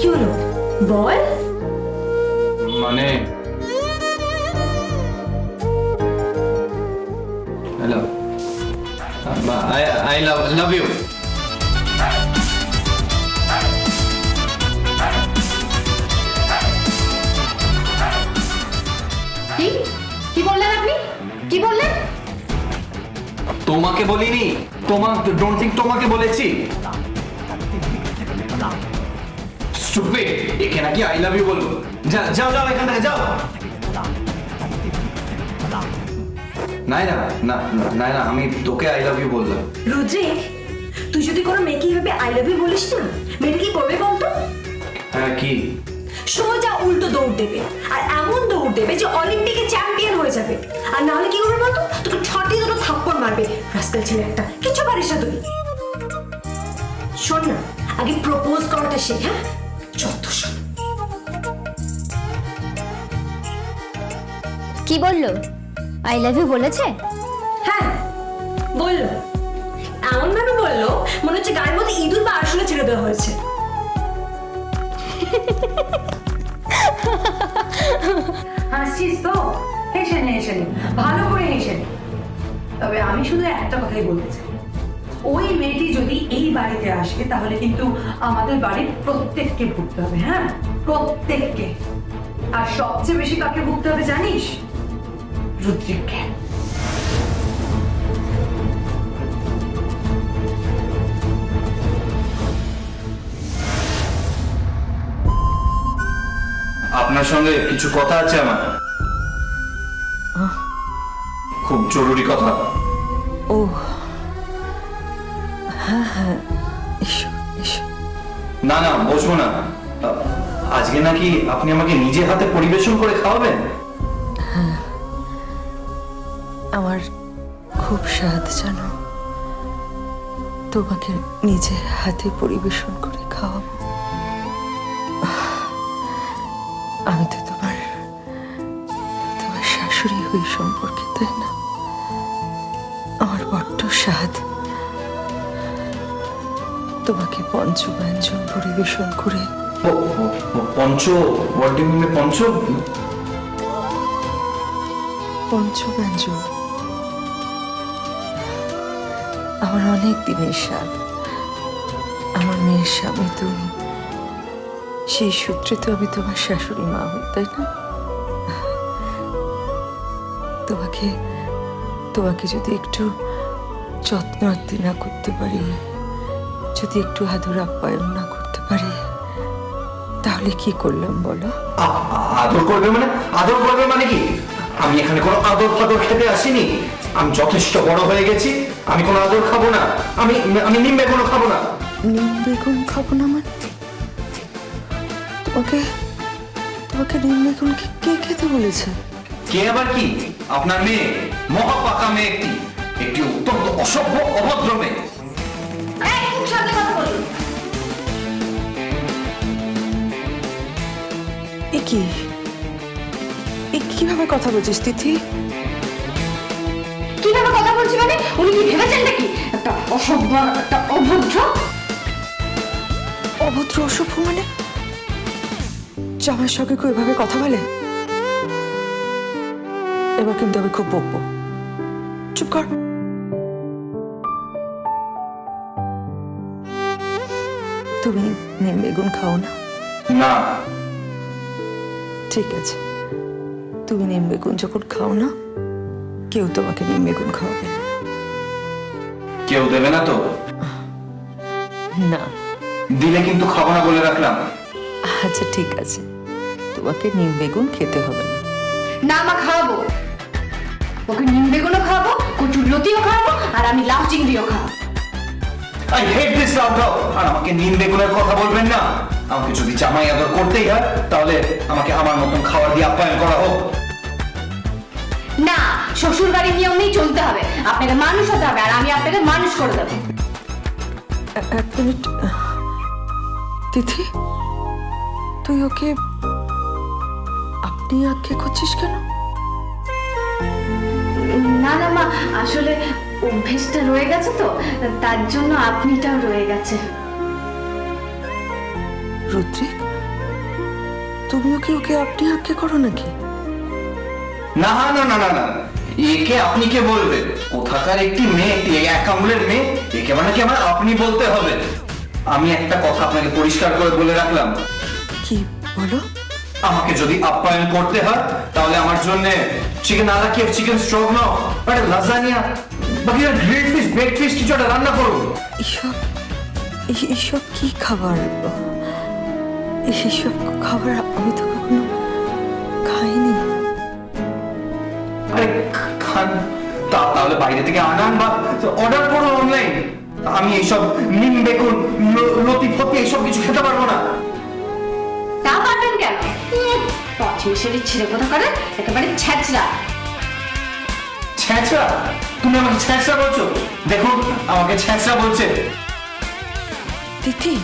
কি হলো বল? মানে হ্যালো, আই লাভ ইউ। কি কি বললেন আপনি? কি বললেন? তোমাকে বলিনি, তোমাকে ডোন্ট থিংক তোমাকে বলেছি। স্টুপিড, একে নাকি আই লাভ ইউ বলবো? যাও যাও এখান থেকে যাও। নাইনা, না নাইনা, আমি তোকে আই লাভ ইউ বললাম। রুদ্রিক, তুই যদি কোনো মেয়েকে এইভাবে আই লাভ ইউ বলিস না, মেয়েটা কি করবে বলতো? হ্যাঁ কি? সোজা উল্টো দৌড় দেবে, আর এমন দৌড় দেবে যে অলিম্পিকে চ্যাম্পিয়ন হয়ে যাবে। আর না হলে কি করবে বলতো? তোকে ছটি দুটো থাপ্পড় মারবে। রাস্কেল ছেলে একটা, কিছু পারিস না তুই। শোন না, আগে প্রপোজ করাটা শেখ। হ্যাঁ, যত সব। কি বললো? আই লাভ ইউ বলেছে? হ্যাঁ বললো, এমন ভাবে বললো মনে হচ্ছে গায়ের মধ্যে ইঁদুর বা আরশোলা ছেড়ে দেওয়া হয়েছে। হাসছিস তো? হেসে নে, হেসে নে, ভালো করে হেসে নে। তবে আমি শুধু একটা কথাই বলতে চাই, ওই মেয়েটি যদি এই বাড়িতে আসে তাহলে কিন্তু আমাদের বাড়ির প্রত্যেককে ভুগতে হবে। হ্যাঁ, প্রত্যেককে। আর সবচেয়ে বেশি কাকে ভুগতে হবে জানিস? রুদ্রিককে। আপনার সঙ্গে কিছু কথা আছে আমার, খুব জরুরি কথা। ও হ্যাঁ হ্যাঁ, এসো এসো। না না, বসবো না। আজকে নাকি আপনি আমাকে নিজে হাতে পরিবেশন করে খাওয়াবেন? আমার খুব স্বাদ জানো, তোমাকে নিজে হাতে পরিবেশন করে খাওয়াবো। আমি তো তোমার শাশুড়ি হই সম্পর্কে, তাই না? আমার বড্ড স্বাদ তোমাকে পঞ্চব্যঞ্জন পরিবেশন করে। পঞ্চ, হোয়াট ডু ইউ মিন পঞ্চ? পঞ্চব্যঞ্জন আমার অনেক দিনের স্বাদ। আমার মেয়ের স্বামী তুমি, সেই সূত্রে তো আমি তোমার শাশুড়ি মা হই, তাই না? তোমাকে তোমাকে যদি একটু যত্ন আত্তি না করতে পারি, যদি একটু আদর আপ্যায়ন না করতে পারি, তাহলে কি করলাম বলো? আদর করবে মানে? আদর করবে মানে কি? আমি এখানে কোনো আদর ফাদর খেতে আসিনি। আমি যথেষ্ট বড় হয়ে গেছি, আমি কোনো আদর খাবো না। আমি আমি নিম বেগুনও খাবো না। নিম বেগুন খাবো না মানে? তোমাকে তোমাকে নিম বেগুন কে খেতে বলেছে? কে আবার কি? আপনার মেয়ে, মহাপাকা মেয়ে, একটি অত্যন্ত অসভ্য অভদ্র মেয়ে। এই, খুব সামনে কথা বলি। এ কি, এ কিভাবে কথা বলছিস তিথি? কিভাবে কথা বলছি মানে? উনি কি ভেবেছেন নাকি একটা অসভ্য, একটা অভদ্র? অভদ্র অসভ্য মানে? জামাইয়ের সঙ্গে কেউ এভাবে কথা বলে? এবার কিন্তু আমি খুব বকবো। চুপ কর। তুমি নিম বেগুন খাও না? না। ঠিক আছে, তুমি নিম বেগুন যখন খাও না, কেউ তোমাকে নিম বেগুন খাওয়াবে না। কেউ দেবে না তো? না। দিলে কিন্তু খাবো না বলে রাখলাম। আচ্ছা ঠিক আছে, তোমাকে নিম বেগুন খেতে হবে না। না, মা খাওয়াবো। ওকে নিম বেগুনও খাওয়াবো, কচুর লতিও খাওয়াবো, আর আমি লাউ চিংড়িও খাওয়াবো। I hate this লাউডাউ। আর আমাকে নিম বেগুনের কথা বলবেন না। আমাকে যদি জামাই আদর করতেই হয়, তাহলে আমাকে আমার মতন খাবার দিয়ে আপ্যায়ন করা হোক। না, শ্বশুর বাড়ির নিয়মেই চলতে হবে। আপনাকে মানুষ হতে হবে, আর আমি আপনাকে মানুষ করে দেবো। এক মিনিট তিথি, তুই ওকে আপনি আজ্ঞে করছিস কেন? না না মা, আসলে অভ্যেসটা রয়ে গেছে তো, তার জন্য আপনিটাও রয়ে গেছে। রুদ্রিক, তুমিও কি ওকে আপনি আঁকে করো নাকি? না না না না না, একে আপনি কে বলবেন? কোথাকার একটি মেয়ে, এক আঙুলের মেয়ে, একে মানে কি আমার আপনি বলতে হবে? আমি একটা কথা আপনাকে পরিষ্কার করে বলে রাখলাম, কি বলো? আমাকে যদি আপ্যায়ন করতে হয় তাহলে আমার জন্য চিকেন আলা কিয়েভ, চিকেন স্ট্রোগনফ, একটা লাজানিয়া, বাকি গ্রিল ফিশ, বেকড ফিশ কিছু একটা রান্না করুন। এইসব কি খাবার? এইসব খাবার আমি তো কখনো খাইনি। আরে খান, তাহলে বাইরে থেকে আনান বা অর্ডার করুন অনলাইন। আমি এইসব নিম বেগুন, লতি ফতি এইসব কিছু খেতে পারবো না। তা পারবেন কেন? পথমিশালি ছেড়ে কথা করে একেবারে ছ্যাচরা। ছ্যাঁচড়া? তুমি আমাকে ছ্যাঁচড়া বলছো? দেখুন আমাকে ছ্যাঁচড়া বলছে। দিদি,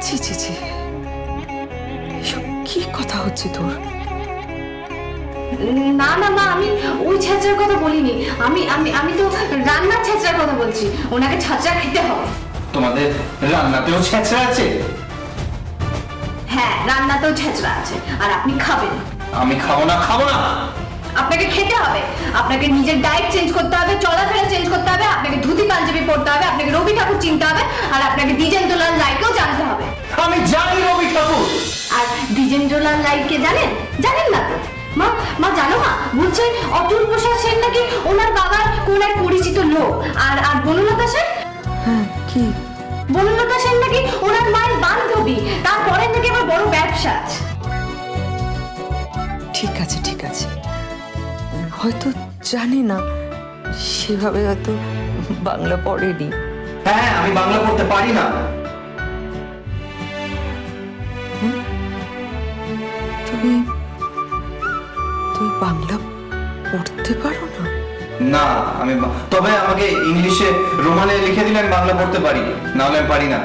ছি ছি ছি, এসব কি কথা হচ্ছে তোর? না না মা, আমি ওই ছ্যাঁচড়ার কথা বলিনি। আমি আমি আমি তো রান্নার ছ্যাঁচড়ার কথা বলছি। ওনাকে ছ্যাঁচড়া খেতে হবে। তোমাদের রান্নাতেও ছ্যাঁচড়া আছে? হ্যাঁ, রান্নাতেও ছ্যাঁচড়া আছে, আর আপনি খাবেন। আমি খাবো না, খাবো না। আপনাকে খেতে হবে, আপনাকে নিজের ডায়েট চেঞ্জ করতে হবে, চলাফেরা চেঞ্জ করতে হবে, আপনাকে ধুতি পাঞ্জাবি পরতে হবে, আপনাকে রবি ঠাকুর চিনতে হবে, আর আপনাকে দ্বিজেন্দ্রলাল রায়কেও জানতে হবে। আমি জানি রবি ঠাকুর। আর দ্বিজেন্দ্রলাল রায়কে জানেন? জানেন না তো? মা মা জানো মা, বলছে অতুল প্রসাদ সেন নাকি ওনার বাবার কোন এক পরিচিত লোক। আর আর বনলতা সেন? হ্যাঁ, কি? বনলতা সেন নাকি ওনার মায়ের বান্ধবী, তারপরে নাকি আবার বড় ব্যবসা আছে। ঠিক আছে ঠিক আছে, হয়তো জানি না, সেভাবে হয়তো বাংলা পড়েনি। হ্যাঁ, আমি বাংলা পড়তে পারি না। তুমি তুমি বাংলা পড়তে পারো না? না, তবে আমাকে ইংলিশে রোমানে লিখে দিলে আমি বাংলা পড়তে পারি, নাহলে আমি পারি না।